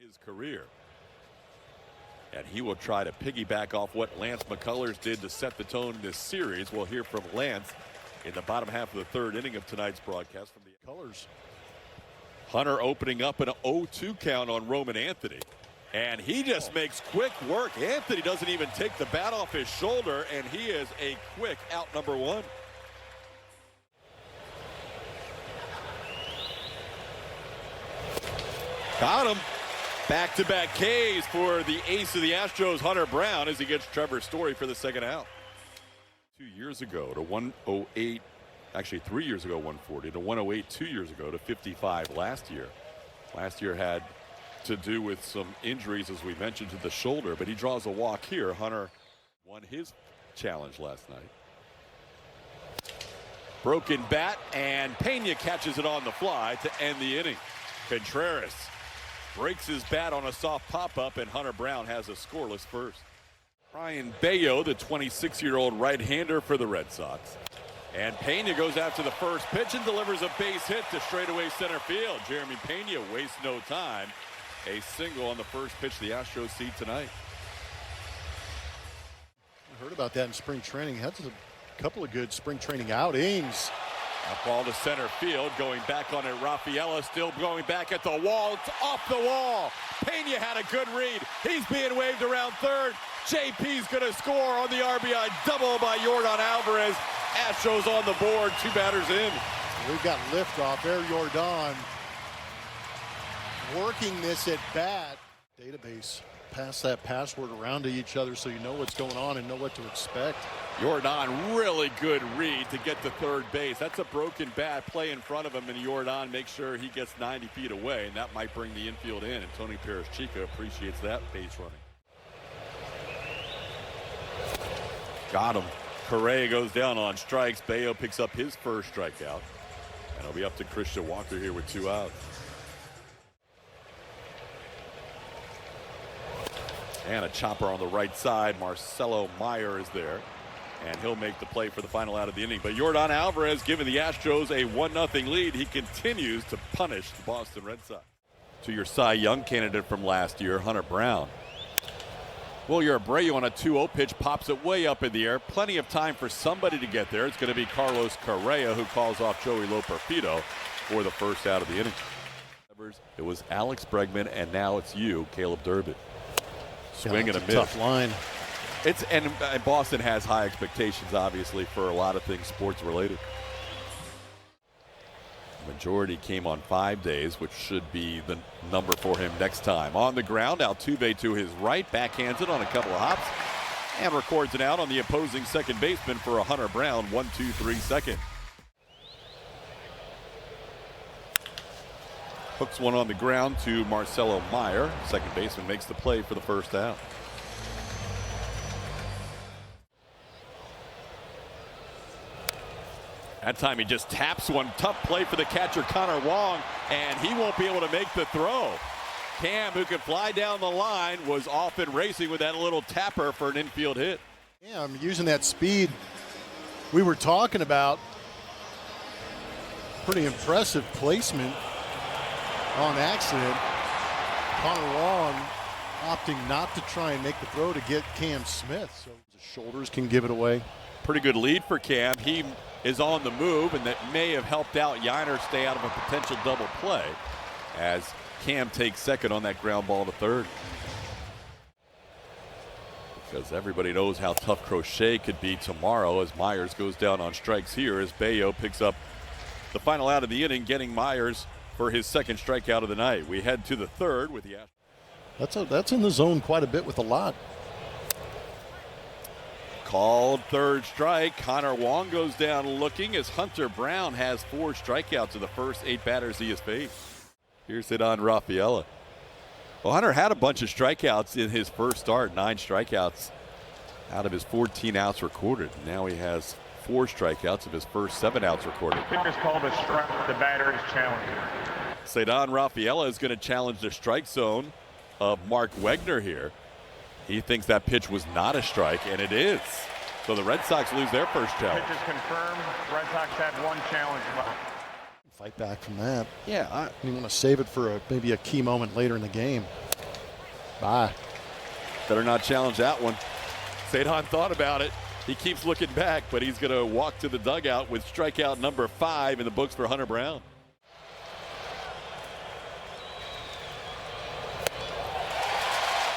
his career. And he will try to piggyback off what Lance McCullers did to set the tone in this series. We'll hear from Lance in the bottom half of the third inning of tonight's broadcast from the Colors. Hunter opening up an 0-2 count on Roman Anthony. And he just makes quick work. Anthony doesn't even take the bat off his shoulder, and he is a quick out number one. Got him. Back-to-back Ks for the ace of the Astros, Hunter Brown, as he gets Trevor Story for the second out. 2 years ago to 108, actually 3 years ago 140, to 108 2 years ago to 55 last year. Last year had to do with some injuries, as we mentioned, to the shoulder, but he draws a walk here. Hunter won his challenge last night. Broken bat, and Pena catches it on the fly to end the inning. Contreras breaks his bat on a soft pop-up, and Hunter Brown has a scoreless first. Ryan Bayo, the 26-year-old right-hander for the Red Sox. And Pena goes after the first pitch and delivers a base hit to straightaway center field. Jeremy Pena wastes no time. A single on the first pitch the Astros see tonight. I heard about that in spring training. Had a couple of good spring training outings. That ball to center field, going back on it. Rafaela still going back at the wall. It's off the wall. Pena had a good read. He's being waved around third. JP's going to score on the RBI double by Yordan Alvarez. Astros on the board, 2 batters in. We've got liftoff there. Yordan working this at bat. Database. Pass that password around to each other so you know what's going on and know what to expect. Yordan, really good read to get to third base. That's a broken bat. Play in front of him, and Yordan makes sure he gets 90 feet away, and that might bring the infield in. And Tony Perez-Chica appreciates that base running. Got him. Correa goes down on strikes. Bayo picks up his first strikeout. And it'll be up to Christian Walker here with 2 outs. And a chopper on the right side. Marcelo Meyer is there. And he'll make the play for the final out of the inning. But Yordan Alvarez giving the Astros a 1-0 lead. He continues to punish the Boston Red Sox. To your Cy Young candidate from last year, Hunter Brown. Wilyer Abreu on a 2-0 pitch pops it way up in the air. Plenty of time for somebody to get there. It's going to be Carlos Correa who calls off Joey Loperfido for the first out of the inning. It was Alex Bregman, and now it's you, Caleb Durbin. Swing and a miss. Tough line. And Boston has high expectations, obviously, for a lot of things sports related. The majority came on 5 days, which should be the number for him next time. On the ground, Altuve to his right, backhands it on a couple of hops, and records it out on the opposing second baseman for a Hunter Brown 1-2-3 second. Hooks one on the ground to Marcelo Meyer. Second baseman makes the play for the first out. That time he just taps one. Tough play for the catcher, Connor Wong, and he won't be able to make the throw. Cam, who can fly down the line, was off and racing with that little tapper for an infield hit. Yeah, I'm using that speed we were talking about. Pretty impressive placement on accident. Connor Wong opting not to try and make the throw to get Cam Smith, so the shoulders can give it away. Pretty good lead for Cam. He is on the move, and that may have helped out Yiner stay out of a potential double play as Cam takes second on that ground ball to third. Because everybody knows how tough Crochet could be tomorrow as Myers goes down on strikes here as Bayo picks up the final out of the inning, getting Myers for his second strikeout of the night. We head to the third with the Astros. That's in the zone quite a bit with a lot. Called third strike. Connor Wong goes down looking as Hunter Brown has 4 strikeouts of the first 8 batters he has faced. Here's it on Rafaela. Well, Hunter had a bunch of strikeouts in his first start, 9 strikeouts out of his 14 outs recorded. Now he has 4 strikeouts of his first 7 outs recorded. Pitcher is called a strike. The batter is challenging. Cedar Rafaela is going to challenge the strike zone of Mark Wegner here. He thinks that pitch was not a strike, and it is. So the Red Sox lose their first challenge. Pitch is confirmed. Red Sox had 1 challenge left. Fight back from that. Yeah. You want to save it for maybe a key moment later in the game. Bye. Better not challenge that one. Cedon thought about it. He keeps looking back, but he's going to walk to the dugout with strikeout number 5 in the books for Hunter Brown.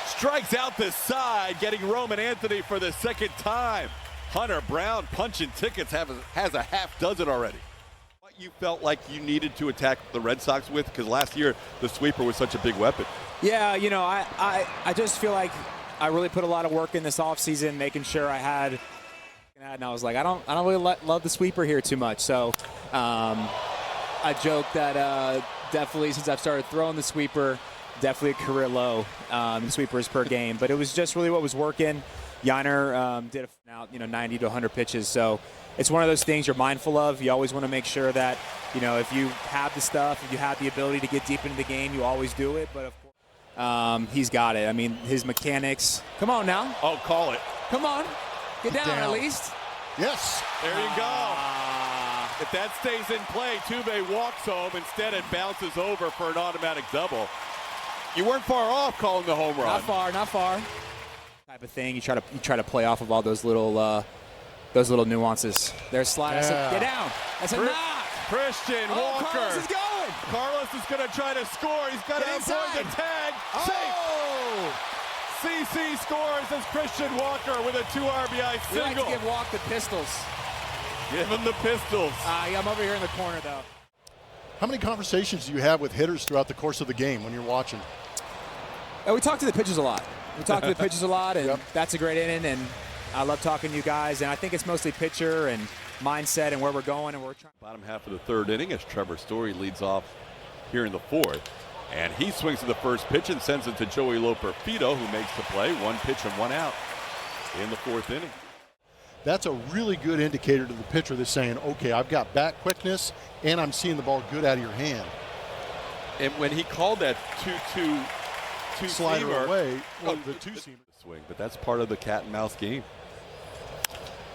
Strikes out the side, getting Roman Anthony for the second time. Hunter Brown punching tickets, has a half dozen already. What you felt like you needed to attack the Red Sox with? Because last year the sweeper was such a big weapon. Yeah, you know, I just feel like I really put a lot of work in this offseason, making sure I had, and I was like, I don't really love the sweeper here too much. So I joked that definitely since I've started throwing the sweeper, definitely a career low in sweepers per game. But it was just really what was working. Yiner did out 90 to 100 pitches. So it's one of those things you're mindful of. You always want to make sure that, you know, if you have the stuff, if you have the ability to get deep into the game, you always do it. But of course, he's got it. I mean, his mechanics. Come on now. Oh, call it. Come on. Get down at least. Yes. There you go. If that stays in play, Tuve walks home. Instead, it bounces over for an automatic double. You weren't far off calling the home run. Not far, not far. Type of thing. You try to play off of all those little nuances. There's slide. Yeah. Get down. That's a knock. Christian Walker. Carlos is going. Carlos is going to try to score. He's got to avoid the tag. Oh! CC scores as Christian Walker with a 2 RBI We single. like to give Walk the pistols. Give him the pistols. Yeah, I'm over here in the corner though. How many conversations do you have with hitters throughout the course of the game when you're watching? We talk to the pitchers a lot. We talk to the pitchers a lot, and Yep. that's a great inning. And I love talking to you guys. And I think it's mostly pitcher and mindset and where we're going, and we're trying. Bottom half of the 3rd inning as Trevor Story leads off here in the 4th. And he swings to the first pitch and sends it to Joey Loperfido, who makes the play. 1 pitch and 1 out in the 4th inning. That's a really good indicator to the pitcher that's saying, okay, I've got bat quickness and I'm seeing the ball good out of your hand. And when he called that 2-2 Slider two-seamer, away, well, the two-seamer. Swing, but that's part of the cat and mouse game.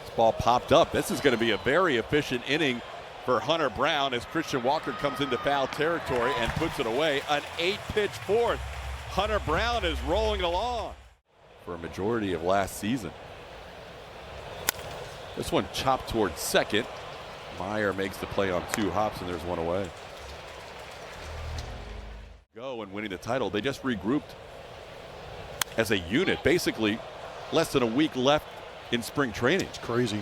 This ball popped up. This is going to be a very efficient inning for Hunter Brown as Christian Walker comes into foul territory and puts it away. An 8-pitch 4th. Hunter Brown is rolling along for a majority of last season. This one chopped towards second. Meyer makes the play on 2 hops, and there's 1 away. Go and winning the title. They just regrouped as a unit. Basically, less than a week left in spring training. It's crazy.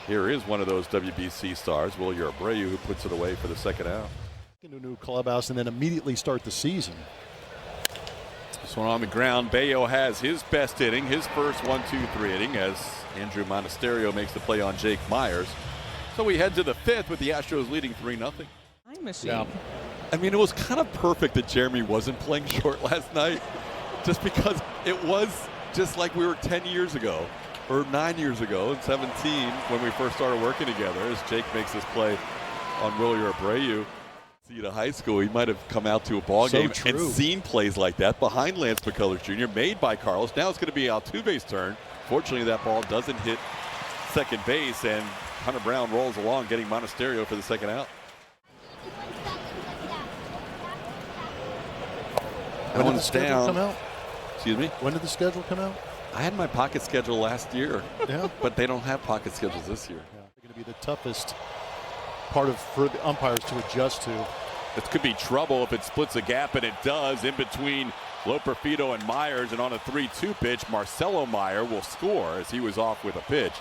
Here is one of those WBC stars, Wilyer Abreu, who puts it away for the second out. Into a new clubhouse and then immediately start the season. This one on the ground. Bayo has his best inning, his first 1-2-3 inning, as Andrew Monasterio makes the play on Jake Myers. So we head to the 5th with the Astros leading 3-0. Time machine. Yeah. I mean, it was kind of perfect that Jeremy wasn't playing short last night, just because it was just like we were 10 years ago, or 9 years ago, in 17, when we first started working together, as Jake makes this play on Wilyer Abreu. See, at high school, he might have come out to a ball game and seen plays like that behind Lance McCullers Jr., made by Carlos. Now it's going to be Altuve's turn. Fortunately, that ball doesn't hit second base, and Hunter Brown rolls along, getting Monasterio for the second out. When did the schedule come out? Excuse me? When did the schedule come out? I had my pocket schedule last year, Yeah. but they don't have pocket schedules this year. Yeah. They're going to be the toughest part for the umpires to adjust to. This could be trouble if it splits a gap, and it does, in between Loperfido and Myers. And on a 3-2 pitch, Marcelo Meyer will score as he was off with a pitch.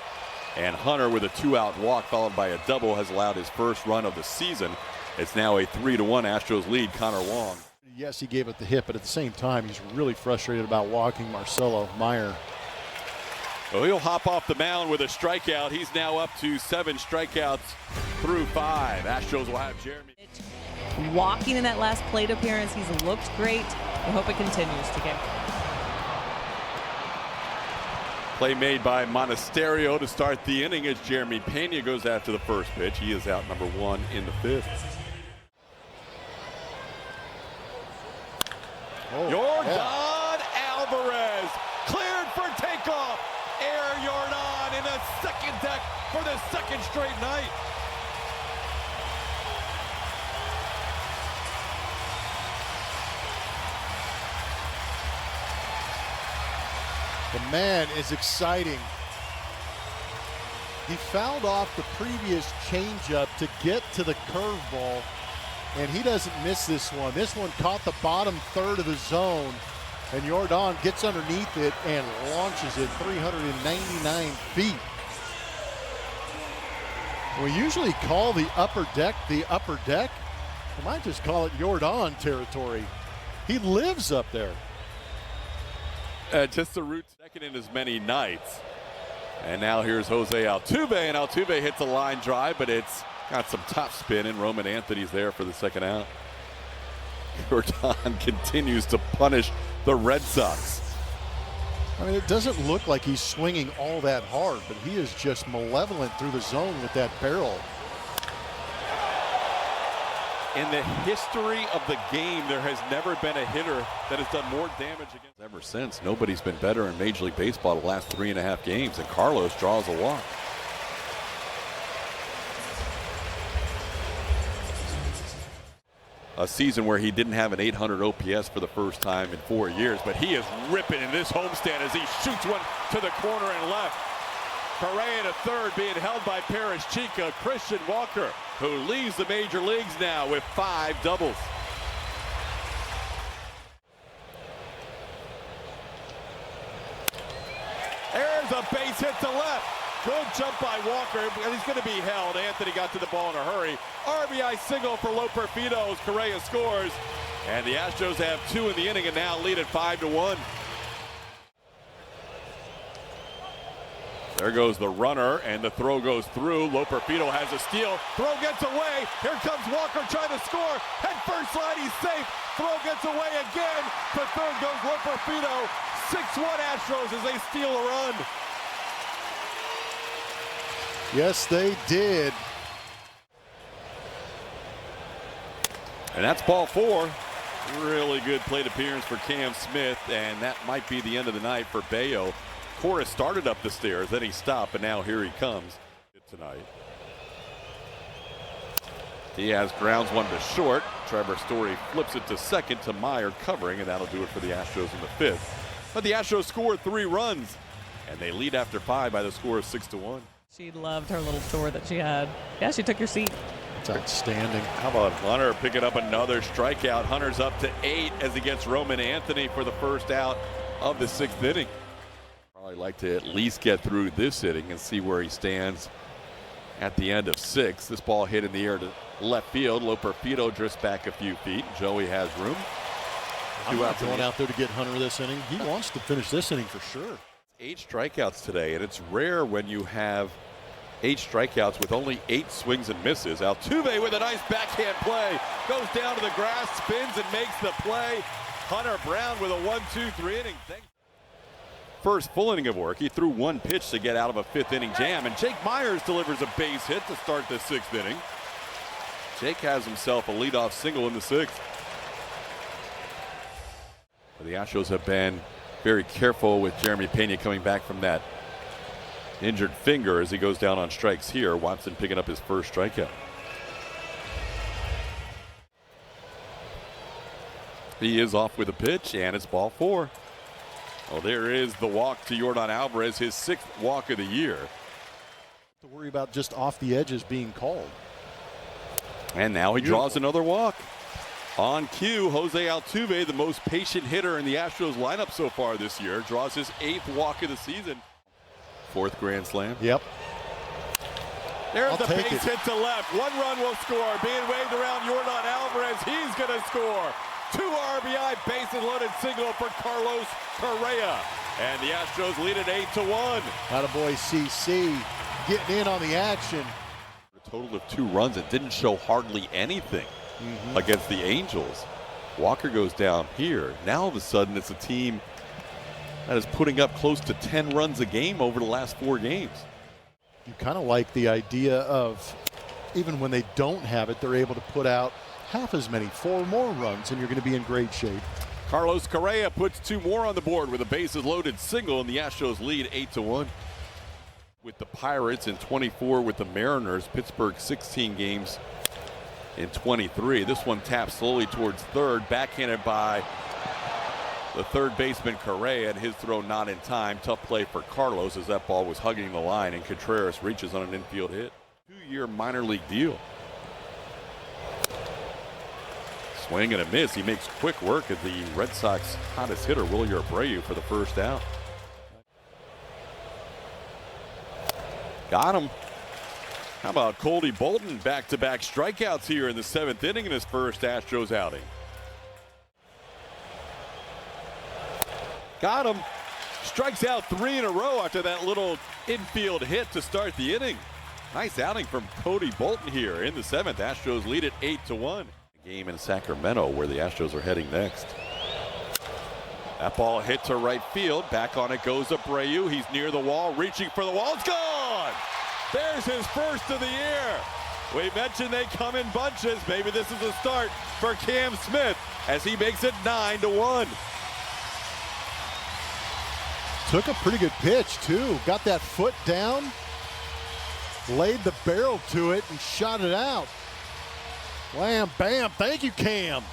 And Hunter, with a 2-out walk followed by a double, has allowed his first run of the season. It's now a 3-1 Astros lead. Connor Wong. Yes, he gave it the hit, but at the same time, he's really frustrated about walking Marcelo Meyer. Well, he'll hop off the mound with a strikeout. He's now up to 7 strikeouts through 5. Astros will have Jeremy. Walking in that last plate appearance, he's looked great. We hope it continues to get. Play made by Monasterio to start the inning as Jeremy Pena goes after the first pitch. He is out number 1 in the 5th. Yordan Alvarez cleared for takeoff. Air Yordan in the second deck for the second straight night. The man is exciting. He fouled off the previous changeup to get to the curveball, and he doesn't miss this one. This one caught the bottom third of the zone, and Jordan gets underneath it and launches it 399 feet. We usually call the upper deck. I might just call it Jordan territory. He lives up there. Just the root second in as many nights. And now here's Jose Altuve, and Altuve hits a line drive, but it's got some top spin, and Roman Anthony's there for the second out. Jordan continues to punish the Red Sox. I mean, it doesn't look like he's swinging all that hard, but he is just malevolent through the zone with that barrel. In the history of the game, there has never been a hitter that has done more damage against. Ever since, nobody's been better in Major League Baseball the last 3.5 games, and Carlos draws a walk. A season where he didn't have an 800 OPS for the first time in 4 years, but he is ripping in this homestand as he shoots one to the corner and left. Correa to third, being held by Paris Chica. Christian Walker, who leaves the major leagues now with 5 doubles. There's a base hit to left. Good jump by Walker, and he's going to be held. Anthony got to the ball in a hurry. RBI single for Loperfido as Correa scores. And the Astros have 2 in the inning and now lead at 5-1. There goes the runner, and the throw goes through. Loperfido has a steal. Throw gets away. Here comes Walker trying to score. Head first line, he's safe. Throw gets away again. To third goes Loperfido. 6-1 Astros as they steal a run. Yes, they did. And that's ball 4. Really good plate appearance for Cam Smith, and that might be the end of the night for Bayo. Torres started up the stairs, then he stopped, and now here he comes tonight. He has grounds 1 to short. Trevor Story flips it to second to Meyer covering, and that'll do it for the Astros in the 5th. But the Astros scored 3 runs, and they lead after 5 by the score of 6-1. She loved her little tour that she had. Yeah, she took your seat. It's outstanding. How about Hunter picking up another strikeout? Hunter's up to 8 as he gets Roman Anthony for the first out of the 6th inning. Probably like to at least get through this inning and see where he stands at the end of 6. This ball hit in the air to left field. Loperfido drifts back a few feet. Joey has room. I'm not going out there to get Hunter this inning. He wants to finish this inning for sure. 8 strikeouts today, and it's rare when you have 8 strikeouts with only 8 swings and misses. Altuve with a nice backhand play. Goes down to the grass, spins, and makes the play. Hunter Brown with a 1-2-3 inning. First full inning of work. He threw 1 pitch to get out of a 5th inning jam, and Jake Myers delivers a base hit to start the 6th inning. Jake has himself a leadoff single in the 6th. The Astros have been very careful with Jeremy Pena coming back from that injured finger as he goes down on strikes here. Watson picking up his first strikeout. He is off with a pitch, and it's ball 4. Oh, there is the walk to Jordan Alvarez, his 6th walk of the year. To worry about just off the edges being called. And now he draws another walk. On cue, Jose Altuve, the most patient hitter in the Astros lineup so far this year, draws his 8th walk of the season. 4th grand slam. Yep. There's the base hit to left. 1 run will score. Being waved around Jordan Alvarez. He's going to score. 2 RBI bases loaded single for Carlos Correa. And the Astros lead at 8-1. Attaboy CC getting in on the action. A total of 2 runs. It didn't show hardly anything against the Angels. Walker goes down here. Now all of a sudden it's a team that is putting up close to 10 runs a game over the last 4 games. You kind of like the idea of even when they don't have it, they're able to put out half as many, 4 more runs, and you're going to be in great shape. Carlos Correa puts 2 more on the board with a bases loaded single, and the Astros lead 8-1. With the Pirates in 24 with the Mariners, Pittsburgh 16 games in 23. This one taps slowly towards third, backhanded by the third baseman Correa, and his throw not in time. Tough play for Carlos as that ball was hugging the line, and Contreras reaches on an infield hit. 2-year minor league deal. Swing and a miss. He makes quick work of the Red Sox hottest hitter, Willie Abreu, for the first out. Got him. How about Cody Bolton? Back-to-back strikeouts here in the 7th inning in his first Astros outing. Got him. Strikes out 3 in a row after that little infield hit to start the inning. Nice outing from Cody Bolton here in the 7th. Astros lead it 8-1. Game in Sacramento where the Astros are heading next. That ball hit to right field. Back on it goes Abreu. He's near the wall, reaching for the wall. It's gone! There's his first of the year. We mentioned they come in bunches. Maybe this is a start for Cam Smith as he makes it 9-1. Took a pretty good pitch, too. Got that foot down, laid the barrel to it, and shot it out. Wham, bam. Thank you, Cam.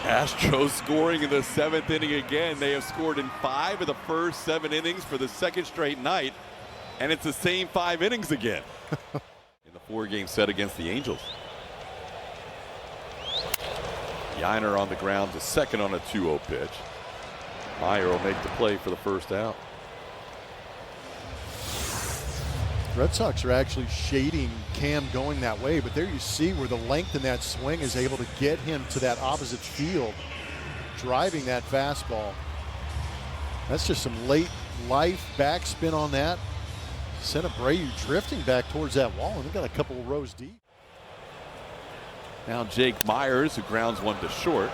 Astros scoring in the 7th inning again. They have scored in 5 of the first 7 innings for the 2nd straight night, and it's the same 5 innings again in the 4-game set against the Angels. Yiner on the ground to second on a 2-0 pitch. Meyer will make the play for the first out. Red Sox are actually shading Cam going that way, but there you see where the length in that swing is able to get him to that opposite field, driving that fastball. That's just some late life backspin on that. Sent Abreu drifting back towards that wall, and they got a couple of rows deep. Now Jake Myers, who grounds one to short.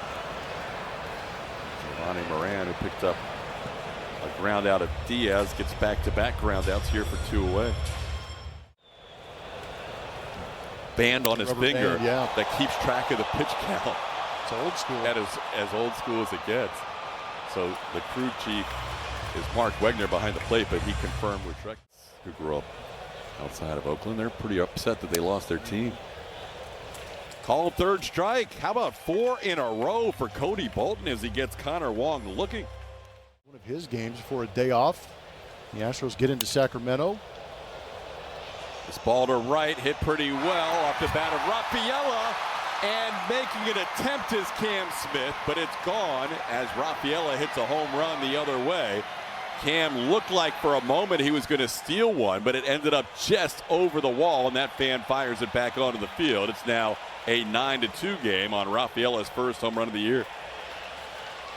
Giovanni Moran, who picked up a ground out of Diaz, gets back-to-back ground outs here for 2 away. Band on his Rubber finger band, yeah. that keeps track of the pitch count. It's old school. That is as old school as it gets. So the crew chief is Mark Wegner behind the plate, but he confirmed with Trek, who grew up outside of Oakland. They're pretty upset that they lost their team. Called third strike. How about 4 in a row for Cody Bolton as he gets Connor Wong looking. One of his games before a day off. The Astros get into Sacramento. This ball to right, hit pretty well off the bat of Rafaela, and making an attempt is Cam Smith, but it's gone as Rafaela hits a home run the other way. Cam looked like for a moment he was going to steal one, but it ended up just over the wall, and that fan fires it back onto the field. It's now a 9-2 game on Rafaela's first home run of the year.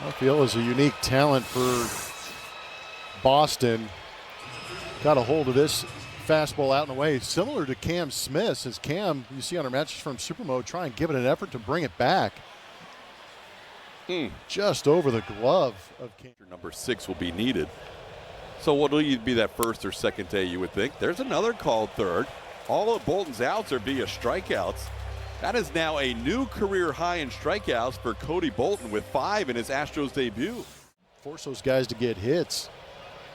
Rafaela is a unique talent for Boston. Got a hold of this fastball out and away, similar to Cam Smith, as Cam, you see on our Matches from Super Mode, try and give it an effort to bring it back. Just over the glove of Cam. Number 6 will be needed. So what will be that first or second day, you would think? There's another called third. All of Bolton's outs are via strikeouts. That is now a new career high in strikeouts for Cody Bolton with 5 in his Astros debut. Force those guys to get hits.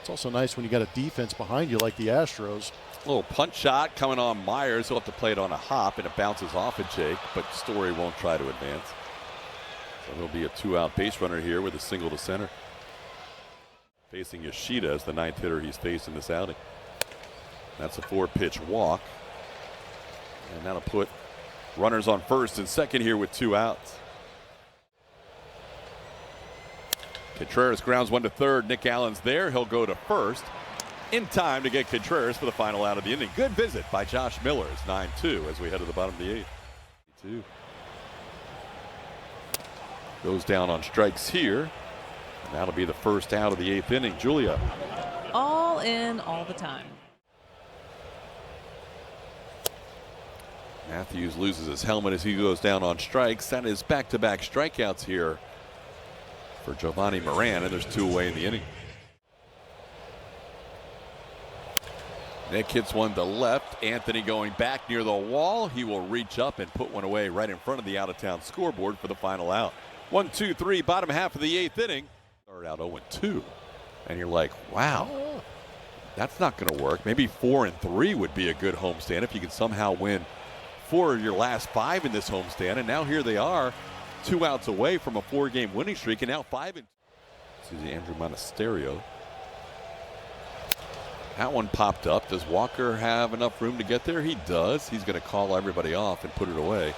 It's also nice when you got a defense behind you like the Astros. A little punch shot coming on Myers. He'll have to play it on a hop, and it bounces off of Jake, but Story won't try to advance. So he'll be a 2-out base runner here with a single to center. Facing Yoshida as the 9th hitter he's faced in this outing. That's a 4-pitch walk. And that'll put runners on first and second here with 2 outs. Contreras grounds one to third. Nick Allen's there. He'll go to first in time to get Contreras for the final out of the inning. Good visit by Josh Miller. It's 9-2 as we head to the bottom of the 8th. 2. Goes down on strikes here. And that'll be the first out of the 8th inning. Julia. All in all the time. Matthews loses his helmet as he goes down on strikes. That is back-to-back strikeouts here for Giovanni Moran, and there's 2 away in the inning. Nick hits one to left. Anthony going back near the wall. He will reach up and put one away right in front of the out-of-town scoreboard for the final out. 1, 2, 3, bottom half of the 8th inning. Start out 0-2. And you're like, wow, that's not going to work. Maybe 4-3 would be a good homestand if you can somehow win 4 of your last 5 in this homestand, and now here they are, 2 outs away from a 4-game winning streak, and now 5-2. This is Andrew Monasterio. That one popped up. Does Walker have enough room to get there? He does. He's going to call everybody off and put it away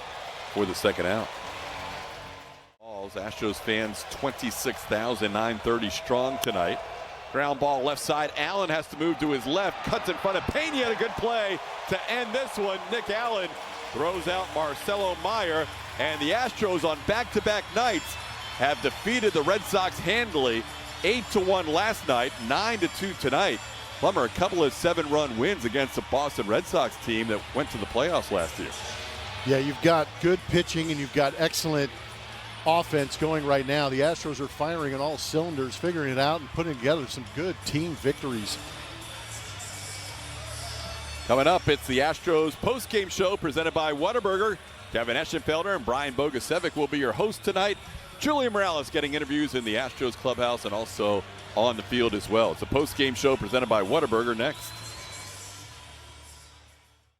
for the second out. Astros fans 26,930 strong tonight. Ground ball left side. Allen has to move to his left. Cuts in front of Pena. A good play to end this one. Nick Allen throws out Marcelo Meyer. And the Astros on back-to-back nights have defeated the Red Sox handily. 8-1 last night, 9-2 tonight. Plummer, a couple of 7-run wins against the Boston Red Sox team that went to the playoffs last year. Yeah, you've got good pitching and you've got excellent offense going right now. The Astros are firing on all cylinders, figuring it out and putting together some good team victories. Coming up, it's the Astros post-game show presented by Whataburger. Kevin Eschenfelder and Brian Bogusevic will be your host tonight. Julian Morales getting interviews in the Astros clubhouse and also on the field as well. It's a post-game show presented by Whataburger next.